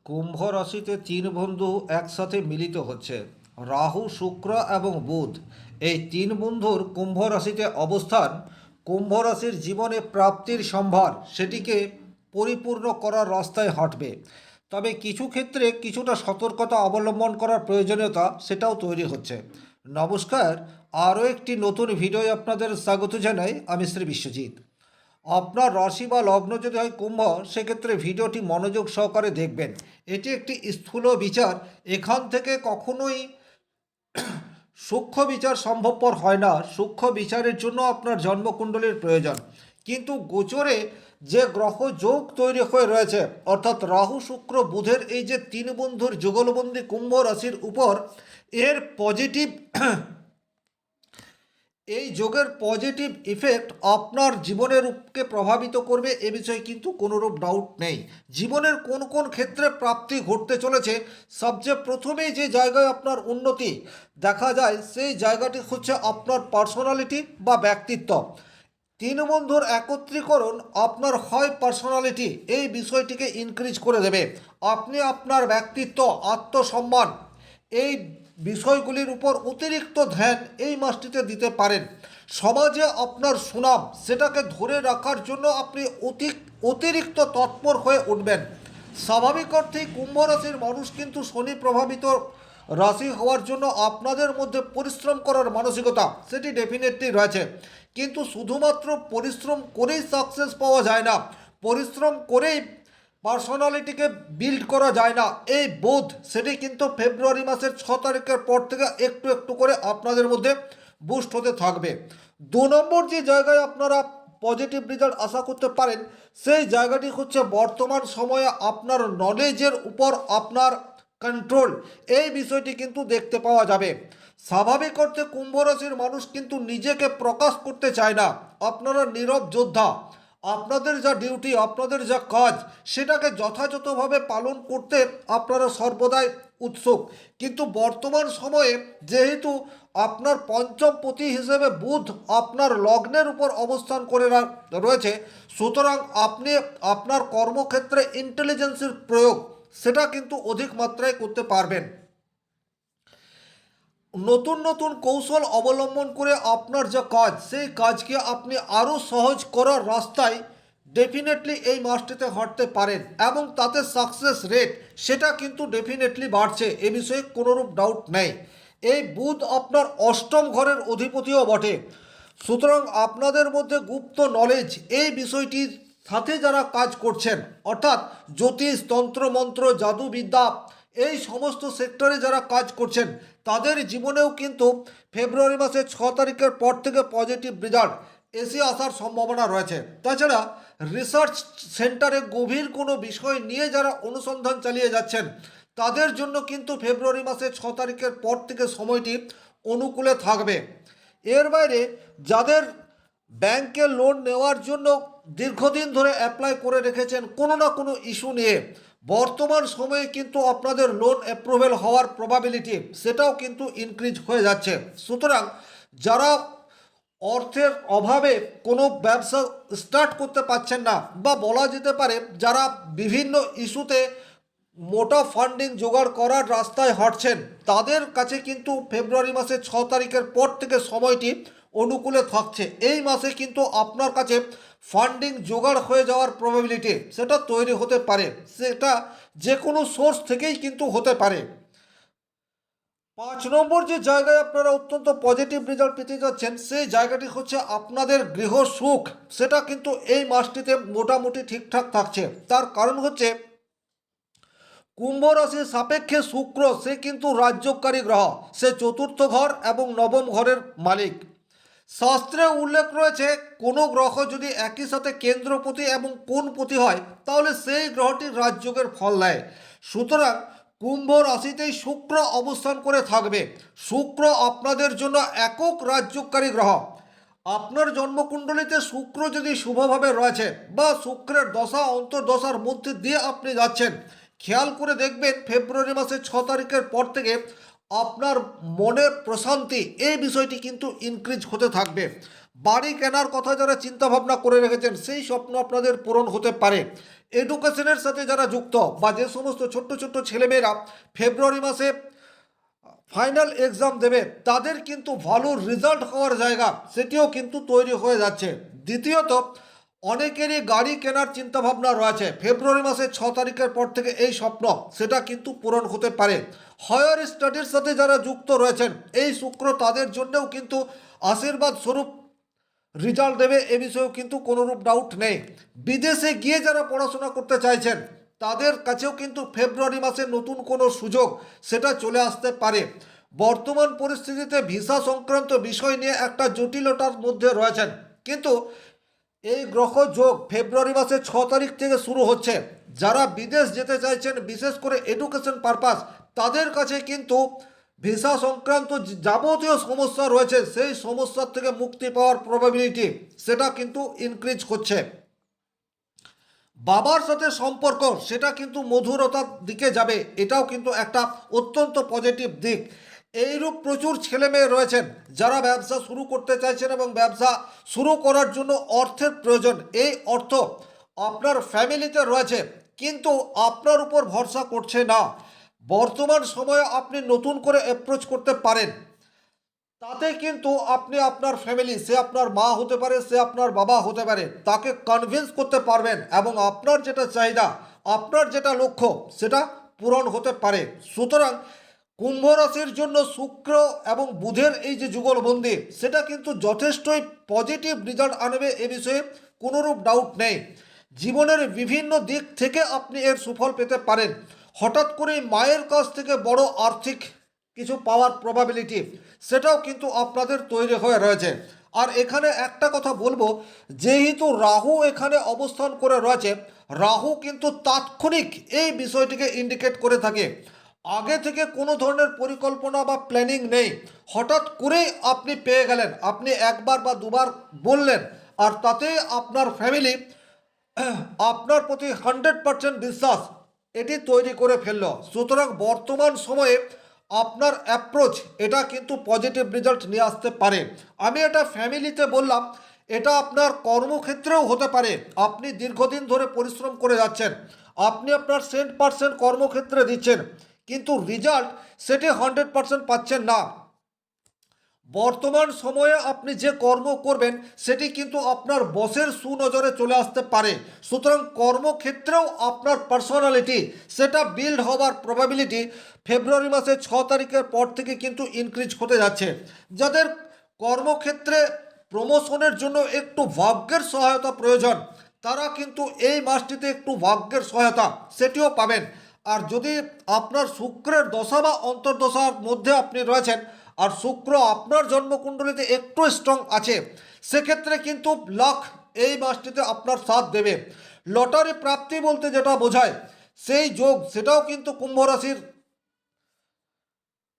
কুম্ভ রাশিতে তিন বন্ধু একসাথে মিলিত হচ্ছে। রাহু, শুক্র এবং বুধ, এই তিন বন্ধুর কুম্ভ রাশিতে অবস্থান কুম্ভ রাশির জীবনে প্রাপ্তির সম্ভার সেটিকে পরিপূর্ণ করার রাস্তায় হাঁটবে। তবে কিছু ক্ষেত্রে কিছুটা সতর্কতা অবলম্বন করার প্রয়োজনীয়তা সেটাও তৈরি হচ্ছে। নমস্কার, আরও একটি নতুন ভিডিওয় আপনাদের স্বাগত জানাই। আমি শ্রী বিশ্বজিৎ। আপনার রাশি বা লগ্ন যদি হয় কুম্ভ, সেক্ষেত্রে ভিডিওটি মনোযোগ সহকারে দেখবেন। এটি একটি স্থূল বিচার। এখান থেকে কখনোই সূক্ষ্ম বিচার সম্ভবপর হয় না। সূক্ষ্ম বিচারের জন্য আপনার জন্মকুণ্ডলীর প্রয়োজন। কিন্তু গোচরে যে গ্রহ যোগ তৈরি হয়ে রয়েছে, অর্থাৎ রাহু, শুক্র, বুধের এই যে তিন বন্ধুর যুগলবন্দি কুম্ভ রাশির উপর এর পজিটিভ এই যোগের পজিটিভ ইফেক্ট আপনার জীবনের রূপকে প্রভাবিত করবে, এ বিষয়ে কিন্তু কোনোরূপ ডাউট নেই। জীবনের কোন কোন ক্ষেত্রে প্রাপ্তি ঘটতে চলেছে, সবচেয়ে প্রথমেই যে জায়গায় আপনার উন্নতি দেখা যায় সেই জায়গাটি হচ্ছে আপনার পার্সোনালিটি বা ব্যক্তিত্ব। তিন বন্ধুর একত্রীকরণ আপনার হয় পার্সোনালিটি এই বিষয়টিকে ইনক্রিজ করে দেবে। আপনি আপনার ব্যক্তিত্ব, আত্মসম্মান, এই বিষয়গুলির উপর অতিরিক্ত ধ্যান এই মাসটিতে দিতে পারেন। সমাজে আপনার সুনাম সেটাকে ধরে রাখার জন্য আপনি অতিরিক্ত তৎপর হয়ে উঠবেন। স্বাভাবিক অর্থেই কুম্ভ রাশির মানুষ কিন্তু শনি প্রভাবিত রাশি হওয়ার জন্য আপনাদের মধ্যে পরিশ্রম করার মানসিকতা সেটি ডেফিনেটলি রয়েছে। কিন্তু শুধুমাত্র পরিশ্রম করেই সাকসেস পাওয়া যায় না, পরিশ্রম করেই পার্সোনালিটিকে বিল্ড করা যায় না। এই বোধ সেটি কিন্তু ফেব্রুয়ারি মাসের 6 তারিখের পর থেকে একটু একটু করে আপনাদের মধ্যে বুস্ট হতে থাকবে। 2 নম্বর যে জায়গায় আপনারা পজিটিভ রেজাল্ট আশা করতে পারেন, সেই জায়গাটি হচ্ছে বর্তমান সময়ে আপনার নলেজের উপর আপনার কন্ট্রোল, এই বিষয়টি কিন্তু দেখতে পাওয়া যাবে। স্বাভাবিক অর্থে কুম্ভ রাশির মানুষ কিন্তু নিজেকে প্রকাশ করতে চায় না। আপনারা নীরব যোদ্ধা। আপনাদের যা ডিউটি, আপনাদের যা কাজ, সেটাকে যথাযথভাবে পালন করতে আপনারা সর্বদাই উৎসুক। কিন্তু বর্তমান সময়ে যেহেতু আপনার পঞ্চম পতি হিসেবে বুধ আপনার লগ্নের উপর অবস্থান করে রয়েছে, সুতরাং আপনি আপনার কর্মক্ষেত্রে ইন্টেলিজেন্সের প্রয়োগ সেটা কিন্তু অধিক মাত্রায় করতে পারবেন। নতুন নতুন কৌশল অবলম্বন করে আপনার যা কাজ, সেই কাজকে আপনি আরও সহজ করার রাস্তায় ডেফিনেটলি এই মাসটিতে হাঁটতে পারেন এবং তাতে সাকসেস রেট সেটা কিন্তু ডেফিনেটলি বাড়ছে, এ বিষয়ে কোনোরূপ ডাউট নেই। এই বুধ আপনার অষ্টম ঘরের অধিপতিও বটে। সুতরাং আপনাদের মধ্যে গুপ্ত নলেজ এই বিষয়টির সাথে যারা কাজ করছেন, অর্থাৎ জ্যোতিষ, তন্ত্রমন্ত্র, জাদুবিদ্যা, এই সমস্ত সেক্টরে যারা কাজ করছেন, তাদের জীবনেও কিন্তু ফেব্রুয়ারি মাসের 6 তারিখের পর থেকে পজিটিভ রেজাল্ট এসে আসার সম্ভাবনা রয়েছে। তাছাড়া রিসার্চ সেন্টারে গভীর কোনো বিষয় নিয়ে যারা অনুসন্ধান চালিয়ে যাচ্ছেন, তাদের জন্য কিন্তু ফেব্রুয়ারি মাসের 6 তারিখের পর থেকে সময়টি অনুকূলে থাকবে। এর বাইরে যাদের ব্যাংকে লোন নেওয়ার জন্য দীর্ঘদিন ধরে অ্যাপ্লাই করে রেখেছেন কোনো না কোনো ইস্যু নিয়ে, বর্তমান সময়ে কিন্তু আপনাদের লোন অ্যাপ্রুভেল হওয়ার প্রবাবিলিটি সেটাও কিন্তু ইনক্রিজ হয়ে যাচ্ছে। সুতরাং যারা অর্থের অভাবে কোনো ব্যবসা স্টার্ট করতে পারছেন না, বা বলা যেতে পারে যারা বিভিন্ন ইস্যুতে মোটা ফান্ডিং জোগাড় করার রাস্তায় হাঁটছেন, তাদের কাছে কিন্তু ফেব্রুয়ারি মাসের 6 তারিখের পর থেকে সময়টি অনুকূলে থাকছে। এই মাসে কিন্তু আপনার কাছে ফান্ডিং জোগাড় হয়ে যাওয়ার প্রবাবিলিটি সেটা তৈরি হতে পারে, সেটা যে কোনো সোর্স থেকেই কিন্তু হতে পারে। 5 নম্বর যে জায়গায় আপনারা অত্যন্ত পজিটিভ রেজাল্ট পেতে যাচ্ছেন, সেই জায়গাটি হচ্ছে আপনাদের গৃহ সুখ। সেটা কিন্তু এই মাসটিতে মোটামুটি ঠিকঠাক থাকছে। তার কারণ হচ্ছে কুম্ভ রাশির সাপেক্ষে শুক্র সে কিন্তু রাজ্যকারী গ্রহ, সে চতুর্থ ঘর এবং নবম ঘরের মালিক। শাস্ত্রে উল্লেখ রয়েছে কোনো গ্রহ যদি একই সাথে কেন্দ্রপতি এবং কোণপতি হয়, তাহলে সেই গ্রহটি রাজযোগের ফল দেয়। সুতরাং কুম্ভ রাশিতেই শুক্র অবস্থান করে থাকবে। শুক্র আপনাদের জন্য একক রাজযোগকারী গ্রহ। আপনার জন্মকুণ্ডলিতে শুক্র যদি শুভভাবে রয়েছে বা শুক্রের দশা অন্তর্দশার মধ্যে দিয়ে আপনি যাচ্ছেন, খেয়াল করে দেখবেন ফেব্রুয়ারি মাসের 6 তারিখের পর থেকে আপনার মনের প্রশান্তি এই বিষয়টি কিন্তু ইনক্রিজ হতে থাকবে। বাড়ি কেনার কথা যারা চিন্তাভাবনা করে রেখেছেন, সেই স্বপ্ন আপনাদের পূরণ হতে পারে। এডুকেশনের সাথে যারা যুক্ত বা যে সমস্ত ছোট্ট ছোট্ট ছেলেমেয়েরা ফেব্রুয়ারি মাসে ফাইনাল এক্সাম দেবে তাদের কিন্তু ভালো রেজাল্ট হওয়ার জায়গা সেটিও কিন্তু তৈরি হয়ে যাচ্ছে। দ্বিতীয়ত, অনেকেরই গাড়ি কেনার চিন্তাভাবনা রয়েছে, ফেব্রুয়ারি মাসের 6 তারিখের পর থেকে এই স্বপ্ন সেটা কিন্তু পূরণ হতে পারে। হায়ার স্টাডির সাথে যারা যুক্ত রয়েছেন এই শুক্র তাদের জন্যও কিন্তু আশীর্বাদ স্বরূপ রেজাল্ট দেবে, এ বিষয়েও কিন্তু কোনোরূপ ডাউট নেই। বিদেশে গিয়ে যারা পড়াশোনা করতে চাইছেন তাদের কাছেও কিন্তু ফেব্রুয়ারি মাসে নতুন কোনো সুযোগ সেটা চলে আসতে পারে। বর্তমান পরিস্থিতিতে ভিসা সংক্রান্ত বিষয় নিয়ে একটা জটিলতার মধ্যে রয়েছেন, কিন্তু এই গ্রহ যোগ ফেব্রুয়ারি মাসের 6 তারিখ থেকে শুরু হচ্ছে। যারা বিদেশ যেতে চাইছেন বিশেষ করে এডুকেশন পারপাস তাদের কাছে কিন্তু ভিসা সংক্রান্ত যাবতীয় সমস্যা রয়েছে সেই সমস্যার থেকে মুক্তি পাওয়ার প্রবাবিলিটি সেটা কিন্তু ইনক্রিজ করছে। বাবার সাথে সম্পর্ক সেটা কিন্তু মধুরতার দিকে যাবে, এটাও কিন্তু একটা অত্যন্ত পজিটিভ দিক। এইরূপ প্রচুর ছেলে মেয়ে রয়েছেন যারা ব্যবসা শুরু করতে চাইছেন এবং ব্যবসা শুরু করার জন্য অর্থের প্রয়োজন। এই অর্থ আপনার ফ্যামিলিতে রয়েছে কিন্তু আপনার উপর ভরসা করছে না। বর্তমান সময়ে আপনি নতুন করে অ্যাপ্রোচ করতে পারেন, তাতে কিন্তু আপনি আপনার ফ্যামিলি, সে আপনার মা হতে পারে, সে আপনার বাবা হতে পারে, তাকে কনভিন্স করতে পারবেন এবং আপনার যেটা চাহিদা, আপনার যেটা লক্ষ্য সেটা পূরণ হতে পারে। সুতরাং কুম্ভ রাশির জন্য শুক্র এবং বুধের এই যে যুগলবন্দি সেটা কিন্তু যথেষ্টই পজিটিভ রেজাল্ট আনবে, এ বিষয়ে কোনোরূপ ডাউট নেই। জীবনের বিভিন্ন দিক থেকে আপনি এর সুফল পেতে পারেন। হঠাৎ করেই মায়ের কাছ থেকে বড় আর্থিক কিছু পাওয়ার প্রবাবিলিটি সেটাও কিন্তু আপনাদের তৈরি হয়ে রয়েছে। আর এখানে একটা কথা বলবো, যেহেতু রাহু এখানে অবস্থান করে রয়েছে, রাহু কিন্তু তাৎক্ষণিক এই বিষয়টিকে ইন্ডিকেট করে থাকে। আগে থেকে কোনো ধরনের পরিকল্পনা বা প্ল্যানিং নেই, হঠাৎ করেই আপনি পেয়ে গেলেন, আপনি একবার বা দুবার বললেন আর তাতে আপনার ফ্যামিলি আপনার প্রতি 100% বিশ্বাস এটি তৈরি করে ফেলল। সুতরাং বর্তমান সময়ে আপনার অ্যাপ্রোচ এটা কিন্তু পজিটিভ রেজাল্ট নিয়ে আসতে পারে। আমি এটা ফ্যামিলিতে বললাম, এটা আপনার কর্মক্ষেত্রেও হতে পারে। আপনি দীর্ঘদিন ধরে পরিশ্রম করে যাচ্ছেন, আপনি আপনার 100% কর্মক্ষেত্রে দিচ্ছেন কিন্তু রেজাল্ট সেটি 100% পাচ্ছেন না। বর্তমান সময়ে আপনি যে কর্ম করবেন সেটি কিন্তু আপনার বসের সুনজরে চলে আসতে পারে। সুতরাং কর্মক্ষেত্রেও আপনার পার্সোনালিটি সেটা বিল্ড হওয়ার প্রবাবিলিটি ফেব্রুয়ারি মাসের 6 তারিখের পর থেকে কিন্তু ইনক্রিজ হতে যাচ্ছে। যাদের কর্মক্ষেত্রে প্রমোশনের জন্য একটু ভাগ্যের সহায়তা প্রয়োজন তারা কিন্তু এই মাসটিতে একটু ভাগ্যের সহায়তা সেটিও পাবেন। আর যদি আপনার শুক্রের দশা বা অন্তর্দশার মধ্যে আপনি রয়েছেন আর শুক্র আপনার জন্মকুণ্ডলিতে একটু স্ট্রং আছে, সেক্ষেত্রে কিন্তু লাক এই মাসটিতে আপনার সাথ দেবে। লটারি প্রাপ্তি বলতে যেটা বোঝায় সেই যোগ সেটাও কিন্তু কুম্ভ রাশির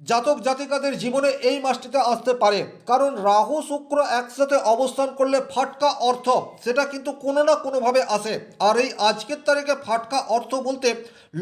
জাতক জাতিকাদের জীবনে এই মাসটিতে আসতে পারে। কারণ রাহু শুক্র একসাথে অবস্থান করলে ফাটকা অর্থ সেটা কিন্তু কোনো না কোনোভাবে আসে। আর এই আজকের তারিখে ফাটকা অর্থ বলতে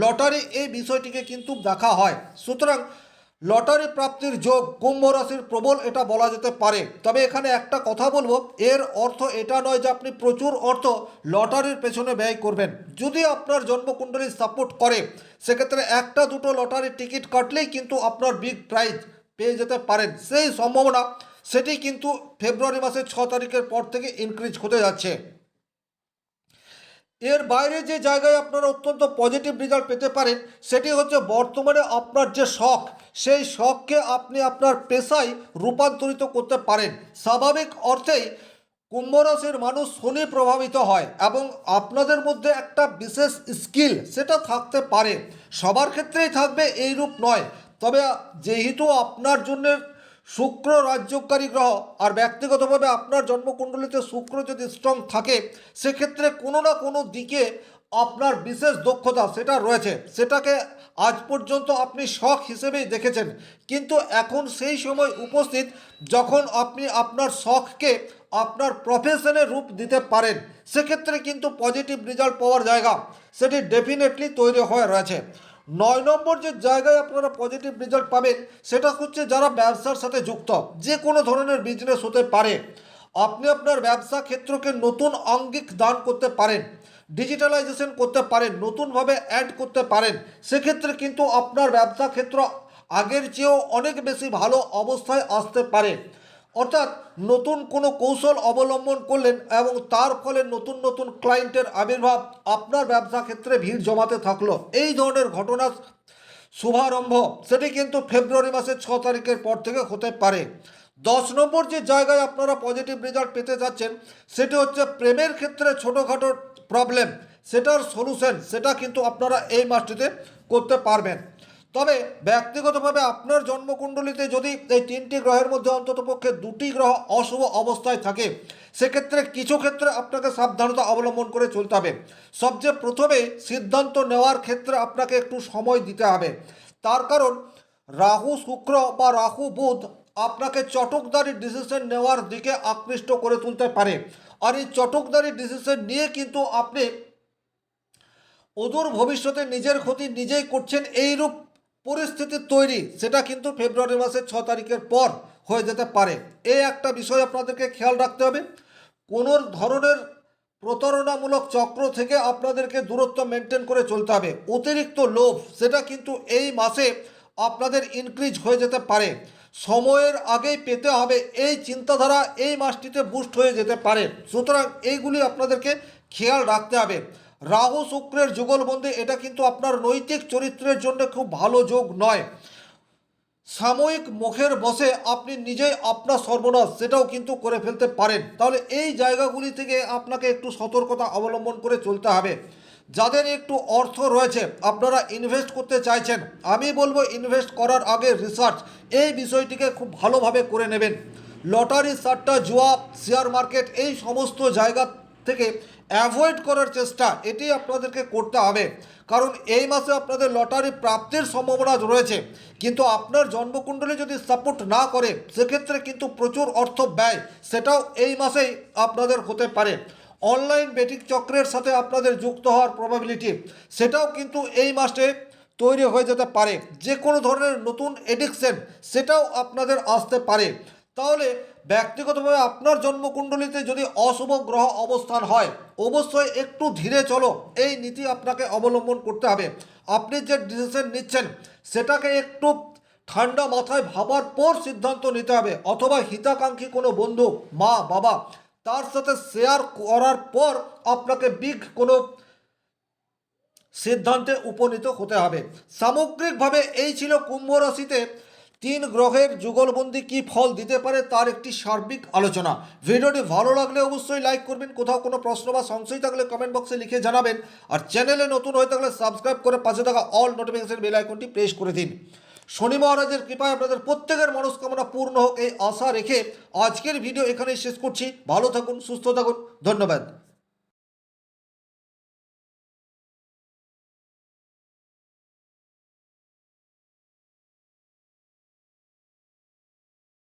লটারি এই বিষয়টিকে কিন্তু দেখা হয়। সুতরাং লটারি প্রাপ্তির যোগ কুম্ভ রাশির প্রবল এটা বলা যেতে পারে। তবে এখানে একটা কথা বলবো, এর অর্থ এটা নয় যে আপনি প্রচুর অর্থ লটারির পেছনে ব্যয় করবেন। যদি আপনার জন্মকুণ্ডলী সাপোর্ট করে সেক্ষেত্রে একটা দুটো লটারির টিকিট কাটলেই কিন্তু আপনার বিগ প্রাইজ পেয়ে যেতে পারেন। সেই সম্ভাবনা সেটি কিন্তু ফেব্রুয়ারি মাসের 6 তারিখের পর থেকে ইনক্রিজ হতে যাচ্ছে। এর বাইরে যে জায়গায় আপনারা অত্যন্ত পজিটিভ রেজাল্ট পেতে পারেন সেটি হচ্ছে বর্তমানে আপনার যে শখ সেই শখকে আপনি আপনার পেশায় রূপান্তরিত করতে পারেন। স্বাভাবিক অর্থেই কুম্ভ রাশির মানুষ শনি প্রভাবিত হয় এবং আপনাদের মধ্যে একটা বিশেষ স্কিল সেটা থাকতে পারে, সবার ক্ষেত্রেই থাকবে এইরূপ নয়। তবে যেহেতু আপনার জন্য শুক্র রাজ্যকারী গ্রহ আর ব্যক্তিগতভাবে আপনার জন্মকুণ্ডলিতে শুক্র যদি স্ট্রং থাকে সেক্ষেত্রে কোনো না কোনো দিকে আপনার বিশেষ দক্ষতা সেটা রয়েছে, সেটাকে আজ পর্যন্ত আপনি শখ হিসেবেই দেখেছেন। কিন্তু এখন সেই সময় উপস্থিত যখন আপনি আপনার শখকে আপনার প্রফেশনের রূপ দিতে পারেন, সেক্ষেত্রে কিন্তু পজিটিভ রেজাল্ট পাওয়ার জায়গা সেটি ডেফিনেটলি তৈরি হয়ে রয়েছে। 9 নম্বর যে জায়গায় আপনারা পজিটিভ রেজাল্ট পাবেন সেটা হচ্ছে যারা ব্যবসার সাথে যুক্ত, যে কোনো ধরনের বিজনেস হতে পারে। আপনি আপনার ব্যবসা ক্ষেত্রকে নতুন আঙ্গিক দান করতে পারেন। ডিজিটালাইজেশন করতে পারেন, নতুনভাবে অ্যাড করতে পারেন, সেক্ষেত্রে কিন্তু আপনার ব্যবসা ক্ষেত্র আগের চেয়েও অনেক বেশি ভালো অবস্থায় আসতে পারে। অর্থাৎ নতুন কোনো কৌশল অবলম্বন করলেন এবং তার ফলে নতুন নতুন ক্লায়েন্টের আবির্ভাব, আপনার ব্যবসা ক্ষেত্রে ভিড় জমাতে থাকলো, এই ধরনের ঘটনা শুভারম্ভ সেটি কিন্তু ফেব্রুয়ারি মাসের 6 তারিখের পর থেকে হতে পারে। 10 নম্বর যে জায়গায় আপনারা পজিটিভ রেজাল্ট পেতে যাচ্ছেন সেটি হচ্ছে প্রেমের ক্ষেত্রে ছোটোখাটো প্রবলেম, সেটার সলিউশন সেটা কিন্তু আপনারা এই মাসটিতে করতে পারবেন। তবে ব্যক্তিগতভাবে আপনার জন্মকুণ্ডলিতে যদি এই 3টি গ্রহের মধ্যে অন্ততপক্ষে 2টি গ্রহ অশুভ অবস্থায় থাকে, সেক্ষেত্রে কিছু ক্ষেত্রে আপনাকে সাবধানতা অবলম্বন করে চলতে হবে। সবচেয়ে প্রথমে সিদ্ধান্ত নেওয়ার ক্ষেত্রে আপনাকে একটু সময় দিতে হবে। তার কারণ রাহু শুক্র বা রাহু বুধ আপনাকে চটকদারি ডিসিশন নেওয়ার দিকে আকৃষ্ট করে তুলতে পারে। আর এই চটকদারি ডিসিশন নিয়ে কিন্তু আপনি অদূর ভবিষ্যতে নিজের ক্ষতি নিজেই করছেন, এইরূপ পরিস্থিতি তৈরি সেটা কিন্তু ফেব্রুয়ারি মাসের 6 তারিখের পর হয়ে যেতে পারে। এই একটা বিষয় আপনাদেরকে খেয়াল রাখতে হবে। কোনো ধরনের প্রতারণামূলক চক্র থেকে আপনাদেরকে দূরত্ব মেনটেন করে চলতে হবে। অতিরিক্ত লোভ সেটা কিন্তু এই মাসে আপনাদের ইনক্রিজ হয়ে যেতে পারে। সময়ের আগেই পেতে হবে এই চিন্তাধারা এই মাসটিতে বুস্ট হয়ে যেতে পারে। সুতরাং এইগুলি আপনাদেরকে খেয়াল রাখতে হবে। রাহু শুক্রের যুগলবন্দি এটা কিন্তু আপনার নৈতিক চরিত্রের জন্য খুব ভালো যোগ নয়। সাময়িক মুখের বসে আপনি নিজেই আপনার সর্বনাশ সেটাও কিন্তু করে ফেলতে পারেন। তাহলে এই জায়গাগুলি থেকে আপনাকে একটু সতর্কতা অবলম্বন করে চলতে হবে। যাদের একটু অর্থ রয়েছে, আপনারা ইনভেস্ট করতে চাইছেন, আমি বলবো ইনভেস্ট করার আগে রিসার্চ এই বিষয়টিকে খুব ভালোভাবে করে নেবেন। লটারি, সাট্টা, জুয়া, শেয়ার মার্কেট এই সমস্ত জায়গা থেকে অ্যাভয়েড করার চেষ্টা এটি আপনাদেরকে করতে হবে। কারণ এই মাসে আপনাদের লটারি প্রাপ্তির সম্ভাবনা রয়েছে, কিন্তু আপনার জন্মকুণ্ডলী যদি সাপোর্ট না করে সেক্ষেত্রে কিন্তু প্রচুর অর্থ ব্যয় সেটাও এই মাসেই আপনাদের হতে পারে। অনলাইন বেটিং চক্রের সাথে আপনাদের যুক্ত হওয়ার প্রবাবিলিটি সেটাও কিন্তু এই মাসে তৈরি হয়ে যেতে পারে। যে কোনো ধরনের নতুন এডিকশন সেটাও আপনাদের আসতে পারে। তাহলে ব্যক্তিগতভাবে আপনার জন্মকুণ্ডলিতে যদি অশুভ গ্রহ অবস্থান হয়, অবশ্যই একটু ধীরে চলো এই নীতি আপনাকে অবলম্বন করতে হবে। আপনি যে ডিসিশন নিচ্ছেন সেটাকে একটু ঠান্ডা মাথায় ভাবার পর সিদ্ধান্ত নিতে হবে, অথবা হিতাকাঙ্ক্ষী কোনো বন্ধু, মা বাবা, তার সাথে শেয়ার করার পর আপনাকে বিগ কোনো সিদ্ধান্তে উপনীত হতে হবে। সামগ্রিকভাবে এই ছিল কুম্ভ রাশিতে 3 গ্রহের যুগলবন্দি কী ফল দিতে পারে তার একটি সার্বিক আলোচনা। ভিডিওটি ভালো লাগলে অবশ্যই লাইক করবেন, কোথাও কোনো প্রশ্ন বা সংশয় থাকলে কমেন্ট বক্সে লিখে জানাবেন, আর চ্যানেলে নতুন হয়ে থাকলে সাবস্ক্রাইব করে পাশে থাকা অল নোটিফিকেশন বেল আইকনটি প্রেস করে দিন। শনি মহারাজের কৃপায় আপনাদের প্রত্যেকের মনস্কামনা পূর্ণ হোক এই আশা রেখে আজকের ভিডিও এখানেই শেষ করছি। ভালো থাকুন, সুস্থ থাকুন, ধন্যবাদ।